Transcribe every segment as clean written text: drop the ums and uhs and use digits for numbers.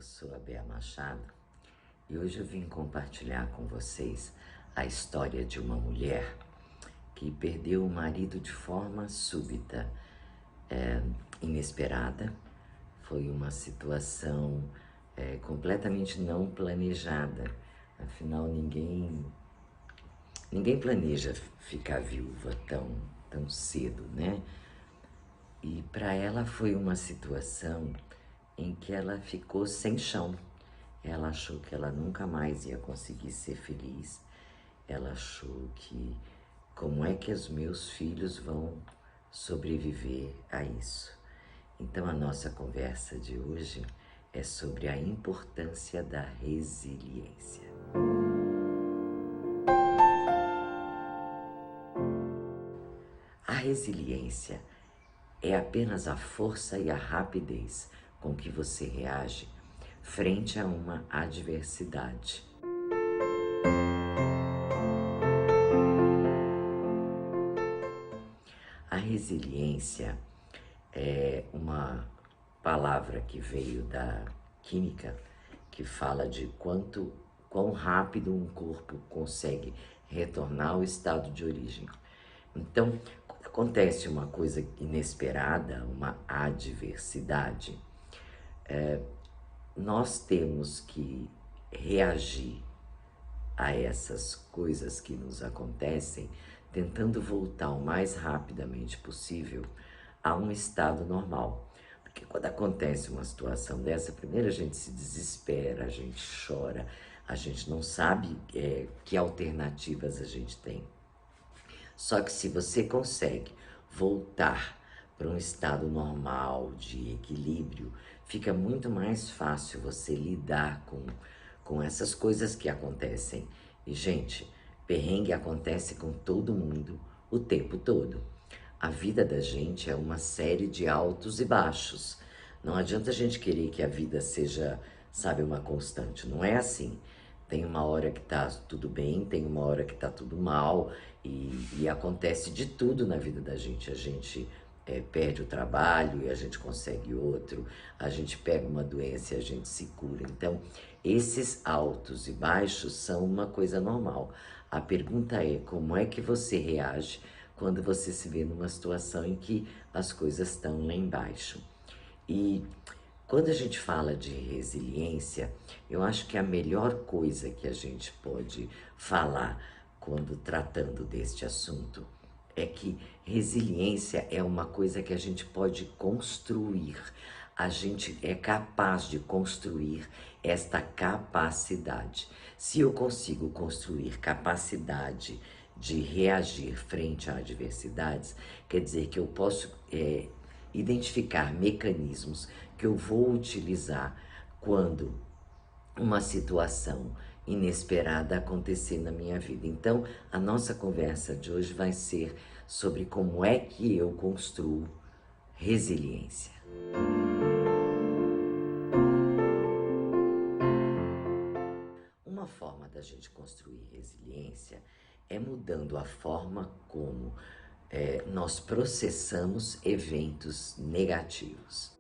Eu sou a Bea Machado e hoje eu vim compartilhar com vocês a história de uma mulher que perdeu o marido de forma súbita, inesperada. Foi uma situação completamente não planejada. Afinal, ninguém planeja ficar viúva tão cedo, né? E para ela foi uma situação em que ela ficou sem chão. Ela achou que ela nunca mais ia conseguir ser feliz. Ela achou que como é que os meus filhos vão sobreviver a isso? Então a nossa conversa de hoje é sobre a importância da resiliência. A resiliência é apenas a força e a rapidez com que você reage frente a uma adversidade. A resiliência é uma palavra que veio da química, que fala de quão rápido um corpo consegue retornar ao estado de origem. Então, quando acontece uma coisa inesperada, uma adversidade, nós temos que reagir a essas coisas que nos acontecem, tentando voltar o mais rapidamente possível a um estado normal. Porque quando acontece uma situação dessa, primeiro a gente se desespera, a gente chora, a gente não sabe que alternativas a gente tem. Só que se você consegue voltar para um estado normal, de equilíbrio, fica muito mais fácil você lidar com essas coisas que acontecem. E, gente, perrengue acontece com todo mundo o tempo todo. A vida da gente é uma série de altos e baixos. Não adianta a gente querer que a vida seja, sabe, uma constante. Não é assim. Tem uma hora que tá tudo bem, tem uma hora que tá tudo mal e acontece de tudo na vida da gente. A gente perde o trabalho e a gente consegue outro, a gente pega uma doença e a gente se cura. Então, esses altos e baixos são uma coisa normal. A pergunta é como é que você reage quando você se vê numa situação em que as coisas estão lá embaixo. E quando a gente fala de resiliência, eu acho que a melhor coisa que a gente pode falar quando tratando deste assunto é que resiliência é uma coisa que a gente pode construir. A gente é capaz de construir esta capacidade. Se eu consigo construir capacidade de reagir frente a adversidades, quer dizer que eu posso identificar mecanismos que eu vou utilizar quando uma situação inesperada acontecer na minha vida. Então, a nossa conversa de hoje vai ser sobre como é que eu construo resiliência. Uma forma da gente construir resiliência é mudando a forma como nós processamos eventos negativos.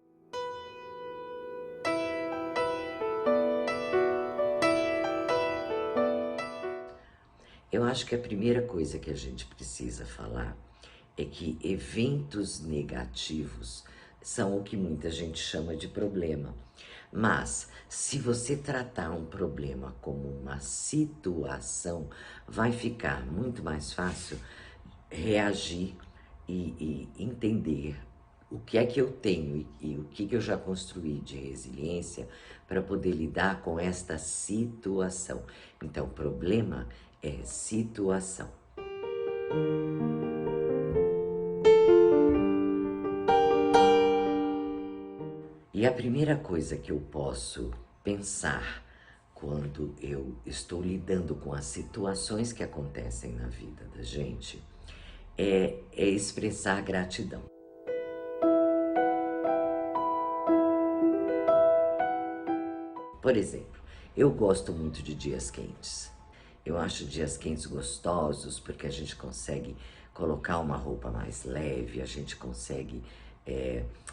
Eu acho que a primeira coisa que a gente precisa falar é que eventos negativos são o que muita gente chama de problema. Mas, se você tratar um problema como uma situação, vai ficar muito mais fácil reagir e entender o que é que eu tenho e o que eu já construí de resiliência para poder lidar com esta situação. Então, problema é situação. E a primeira coisa que eu posso pensar quando eu estou lidando com as situações que acontecem na vida da gente é expressar gratidão. Por exemplo, eu gosto muito de dias quentes. Eu acho dias quentes gostosos porque a gente consegue colocar uma roupa mais leve, a gente consegue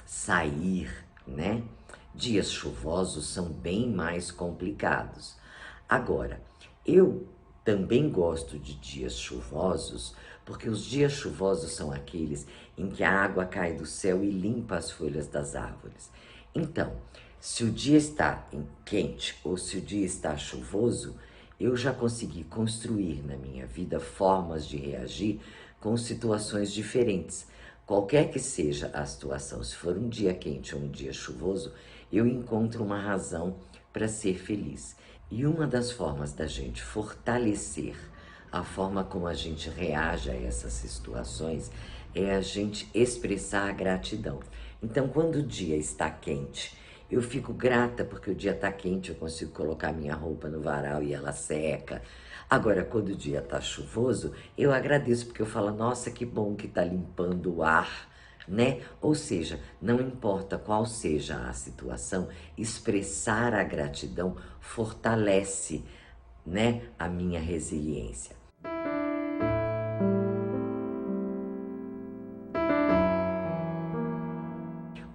sair né? Dias chuvosos são bem mais complicados. Agora, eu também gosto de dias chuvosos, porque os dias chuvosos são aqueles em que a água cai do céu e limpa as folhas das árvores. Então, se o dia está quente ou se o dia está chuvoso, eu já consegui construir na minha vida formas de reagir com situações diferentes. Qualquer que seja a situação, se for um dia quente ou um dia chuvoso, eu encontro uma razão para ser feliz. E uma das formas da gente fortalecer a forma como a gente reage a essas situações é a gente expressar a gratidão. Então, quando o dia está quente, eu fico grata porque o dia está quente, eu consigo colocar minha roupa no varal e ela seca. Agora, quando o dia está chuvoso, eu agradeço porque eu falo, nossa, que bom que está limpando o ar, né? Ou seja, não importa qual seja a situação, expressar a gratidão fortalece, né, a minha resiliência.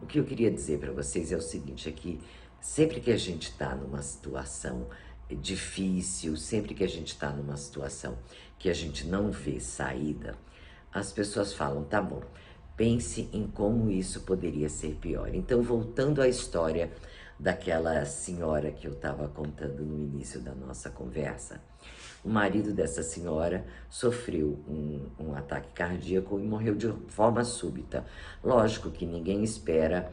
O que eu queria dizer para vocês é o seguinte, é que sempre que a gente está numa situação difícil, sempre que a gente está numa situação que a gente não vê saída, as pessoas falam, tá bom, pense em como isso poderia ser pior. Então, voltando à história daquela senhora que eu estava contando no início da nossa conversa, o marido dessa senhora sofreu um ataque cardíaco e morreu de forma súbita. Lógico que ninguém espera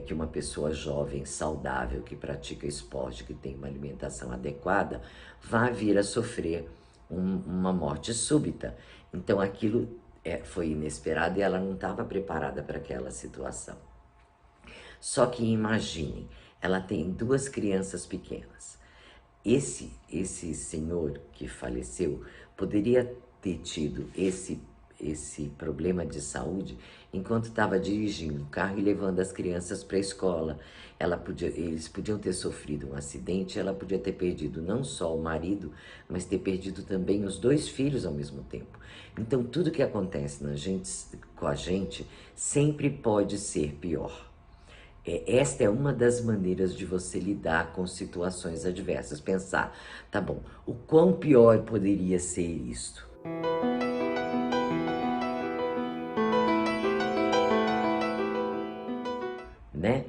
que uma pessoa jovem, saudável, que pratica esporte, que tem uma alimentação adequada, vá vir a sofrer uma morte súbita. Então aquilo foi inesperado e ela não estava preparada para aquela situação. Só que imagine, ela tem 2 crianças pequenas. Esse senhor que faleceu poderia ter tido esse problema de saúde enquanto estava dirigindo o carro e levando as crianças para a escola. Eles podiam ter sofrido um acidente, ela podia ter perdido não só o marido, mas ter perdido também os 2 filhos ao mesmo tempo. Então, tudo que acontece com a gente sempre pode ser pior. Esta é uma das maneiras de você lidar com situações adversas. Pensar, tá bom, o quão pior poderia ser isto? Né?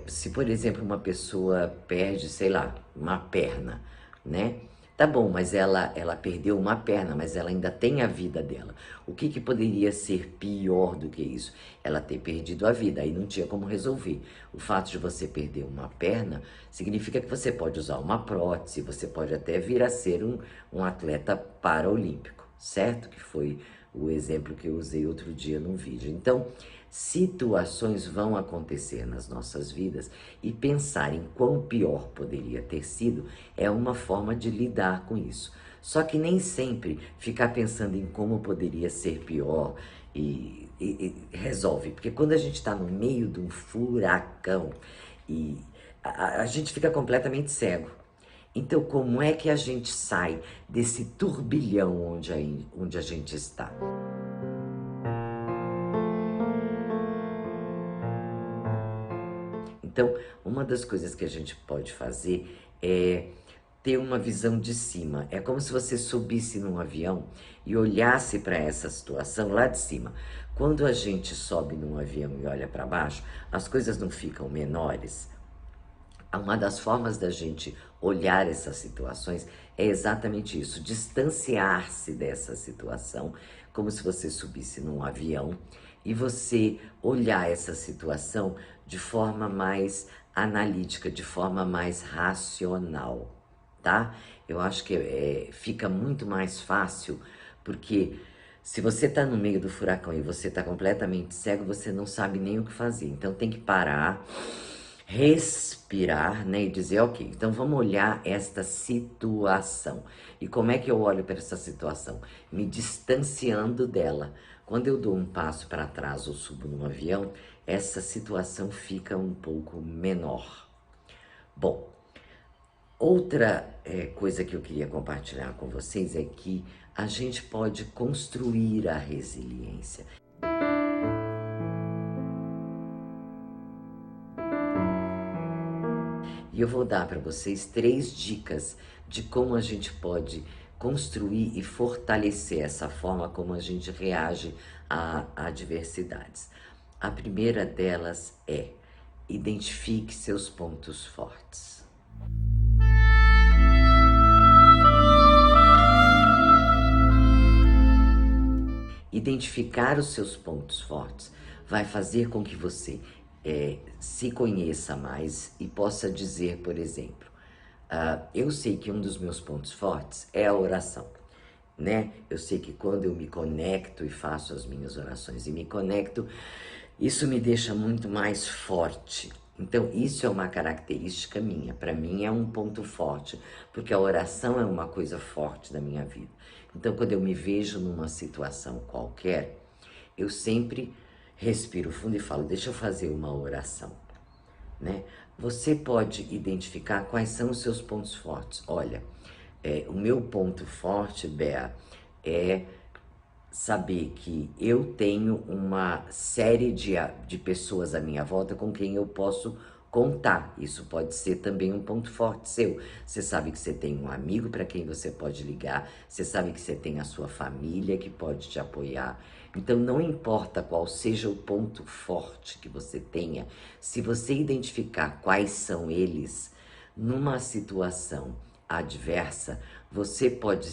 Se, por exemplo, uma pessoa perde, sei lá, uma perna, né? Tá bom, mas ela perdeu uma perna, mas ela ainda tem a vida dela. O que poderia ser pior do que isso? Ela ter perdido a vida, aí não tinha como resolver. O fato de você perder uma perna significa que você pode usar uma prótese, você pode até vir a ser um atleta paraolímpico, certo? Que foi o exemplo que eu usei outro dia num vídeo. Então, situações vão acontecer nas nossas vidas e pensar em quão pior poderia ter sido é uma forma de lidar com isso. Só que nem sempre ficar pensando em como poderia ser pior e resolve, porque quando a gente está no meio de um furacão e a gente fica completamente cego. Então, como é que a gente sai desse turbilhão onde a gente está? Então, uma das coisas que a gente pode fazer é ter uma visão de cima. É como se você subisse num avião e olhasse para essa situação lá de cima. Quando a gente sobe num avião e olha para baixo, as coisas não ficam menores. Uma das formas da gente olhar essas situações é exatamente isso, distanciar-se dessa situação, como se você subisse num avião e você olhar essa situação de forma mais analítica, de forma mais racional, tá? Eu acho que fica muito mais fácil, porque se você tá no meio do furacão e você tá completamente cego, você não sabe nem o que fazer. Então tem que parar, respirar, né, e dizer, ok, então vamos olhar esta situação. E como é que eu olho para essa situação? Me distanciando dela. Quando eu dou um passo para trás ou subo num avião, essa situação fica um pouco menor. Bom, outra coisa que eu queria compartilhar com vocês é que a gente pode construir a resiliência. eu vou dar para vocês 3 dicas de como a gente pode construir e fortalecer essa forma como a gente reage a adversidades. A primeira delas é: identifique seus pontos fortes. Identificar os seus pontos fortes vai fazer com que você se conheça mais e possa dizer, por exemplo, eu sei que um dos meus pontos fortes é a oração, né? Eu sei que quando eu me conecto e faço as minhas orações e me conecto, isso me deixa muito mais forte. Então, isso é uma característica minha. Para mim é um ponto forte, porque a oração é uma coisa forte da minha vida. Então, quando eu me vejo numa situação qualquer, eu sempre respiro fundo e falo, deixa eu fazer uma oração, né? Você pode identificar quais são os seus pontos fortes. Olha, o meu ponto forte, Bea, é saber que eu tenho uma série de pessoas à minha volta com quem eu posso contar. Isso pode ser também um ponto forte seu. Você sabe que você tem um amigo para quem você pode ligar, você sabe que você tem a sua família que pode te apoiar. Então, não importa qual seja o ponto forte que você tenha, se você identificar quais são eles, numa situação adversa, você pode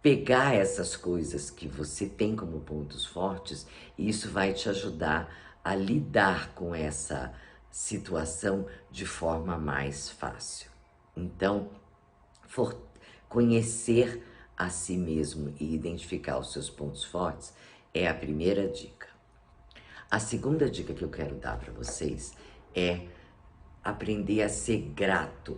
pegar essas coisas que você tem como pontos fortes e isso vai te ajudar a lidar com essa situação de forma mais fácil. Então, conhecer a si mesmo e identificar os seus pontos fortes é a primeira dica. A segunda dica que eu quero dar para vocês é aprender a ser grato.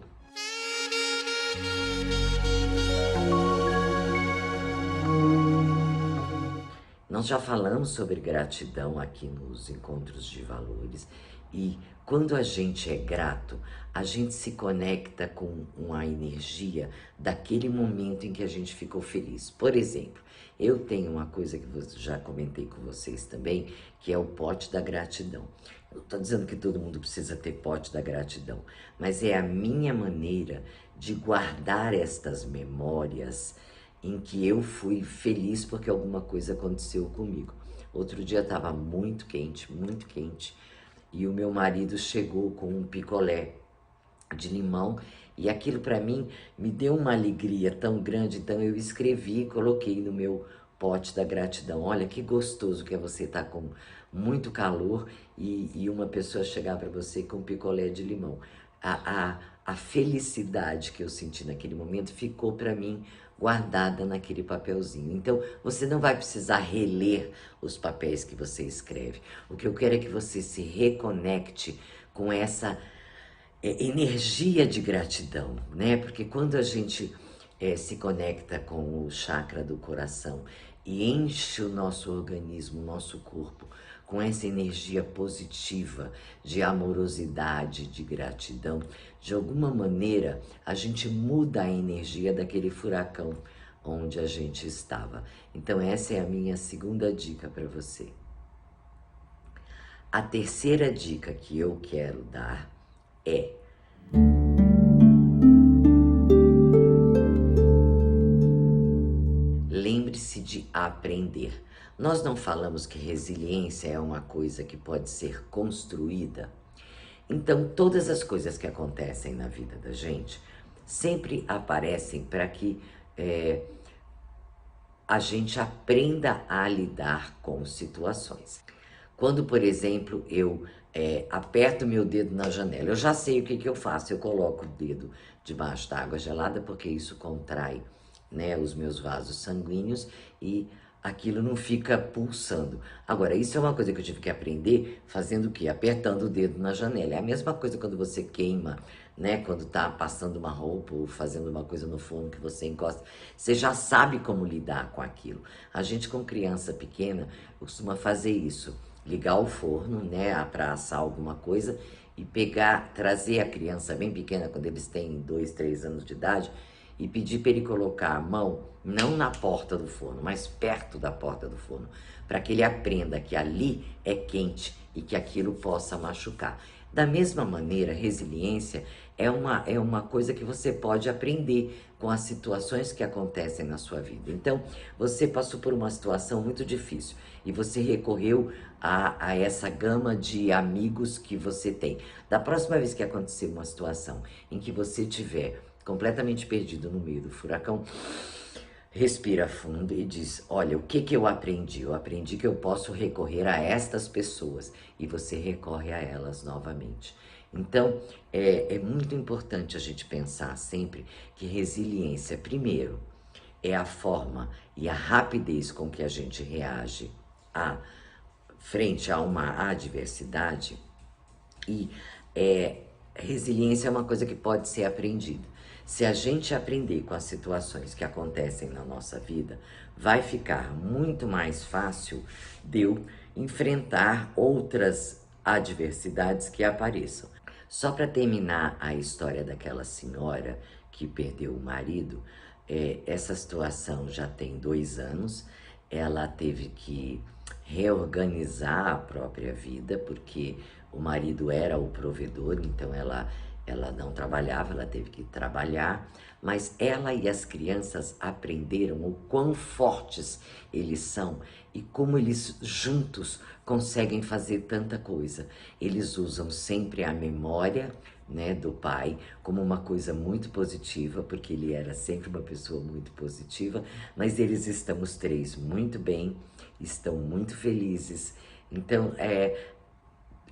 Nós já falamos sobre gratidão aqui nos encontros de valores e quando a gente é grato, a gente se conecta com uma energia daquele momento em que a gente ficou feliz. Por exemplo, eu tenho uma coisa que já comentei com vocês também, que é o pote da gratidão. Eu estou dizendo que todo mundo precisa ter pote da gratidão, mas é a minha maneira de guardar estas memórias em que eu fui feliz porque alguma coisa aconteceu comigo. Outro dia estava muito quente, e o meu marido chegou com um picolé de limão e aquilo para mim me deu uma alegria tão grande, então eu escrevi e coloquei no meu pote da gratidão. Olha que gostoso que é você estar com muito calor e uma pessoa chegar para você com um picolé de limão. A felicidade que eu senti naquele momento ficou para mim guardada naquele papelzinho. Então, você não vai precisar reler os papéis que você escreve. O que eu quero é que você se reconecte com essa energia de gratidão, né? Porque quando a gente se conecta com o chakra do coração e enche o nosso organismo, o nosso corpo, com essa energia positiva de amorosidade, de gratidão, de alguma maneira a gente muda a energia daquele furacão onde a gente estava. Então essa é a minha segunda dica para você. A terceira dica que eu quero dar é: lembre-se de aprender. Nós não falamos que resiliência é uma coisa que pode ser construída? Então, todas as coisas que acontecem na vida da gente sempre aparecem para que a gente aprenda a lidar com situações. Quando, por exemplo, eu aperto meu dedo na janela, eu já sei o que eu faço. Eu coloco o dedo debaixo da água gelada porque isso contrai, né, os meus vasos sanguíneos e aquilo não fica pulsando. Agora, isso é uma coisa que eu tive que aprender fazendo o quê? Apertando o dedo na janela. É a mesma coisa quando você queima, né? Quando tá passando uma roupa ou fazendo uma coisa no forno que você encosta. Você já sabe como lidar com aquilo. A gente com criança pequena costuma fazer isso. Ligar o forno, né? Para assar alguma coisa e trazer a criança bem pequena, quando eles têm 2, 3 anos de idade, e pedir para ele colocar a mão, não na porta do forno, mas perto da porta do forno, para que ele aprenda que ali é quente e que aquilo possa machucar. Da mesma maneira, resiliência é uma coisa que você pode aprender com as situações que acontecem na sua vida. Então, você passou por uma situação muito difícil e você recorreu a essa gama de amigos que você tem. Da próxima vez que acontecer uma situação em que você tiver completamente perdido no meio do furacão, respira fundo e diz, olha, o que que eu aprendi? Eu aprendi que eu posso recorrer a estas pessoas e você recorre a elas novamente. Então, é muito importante a gente pensar sempre que resiliência, primeiro, é a forma e a rapidez com que a gente reage a frente a uma adversidade e resiliência é uma coisa que pode ser aprendida. Se a gente aprender com as situações que acontecem na nossa vida, vai ficar muito mais fácil de eu enfrentar outras adversidades que apareçam. Só para terminar a história daquela senhora que perdeu o marido, essa situação já tem 2 anos, ela teve que reorganizar a própria vida, porque o marido era o provedor, então ela não trabalhava, ela teve que trabalhar, mas ela e as crianças aprenderam o quão fortes eles são e como eles juntos conseguem fazer tanta coisa. Eles usam sempre a memória, né, do pai como uma coisa muito positiva, porque ele era sempre uma pessoa muito positiva, mas eles estão os 3 muito bem, estão muito felizes. Então,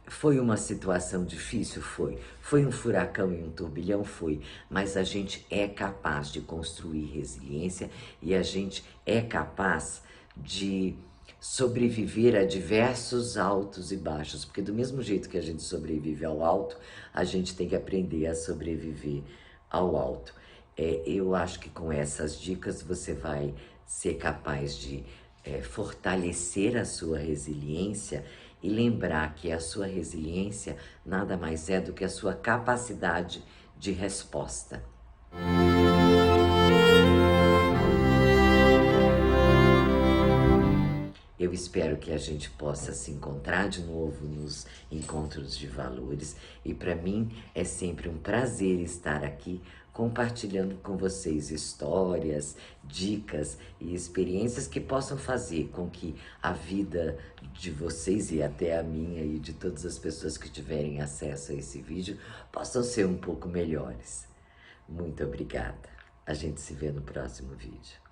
foi uma situação difícil? Foi. Foi um furacão e um turbilhão? Foi. Mas a gente é capaz de construir resiliência e a gente é capaz de sobreviver a diversos altos e baixos, porque do mesmo jeito que a gente sobrevive ao alto, a gente tem que aprender a sobreviver ao alto. Eu acho que com essas dicas você vai ser capaz de fortalecer a sua resiliência e lembrar que a sua resiliência nada mais é do que a sua capacidade de resposta. Eu espero que a gente possa se encontrar de novo nos encontros de valores e para mim é sempre um prazer estar aqui compartilhando com vocês histórias, dicas e experiências que possam fazer com que a vida de vocês e até a minha e de todas as pessoas que tiverem acesso a esse vídeo possam ser um pouco melhores. Muito obrigada. A gente se vê no próximo vídeo.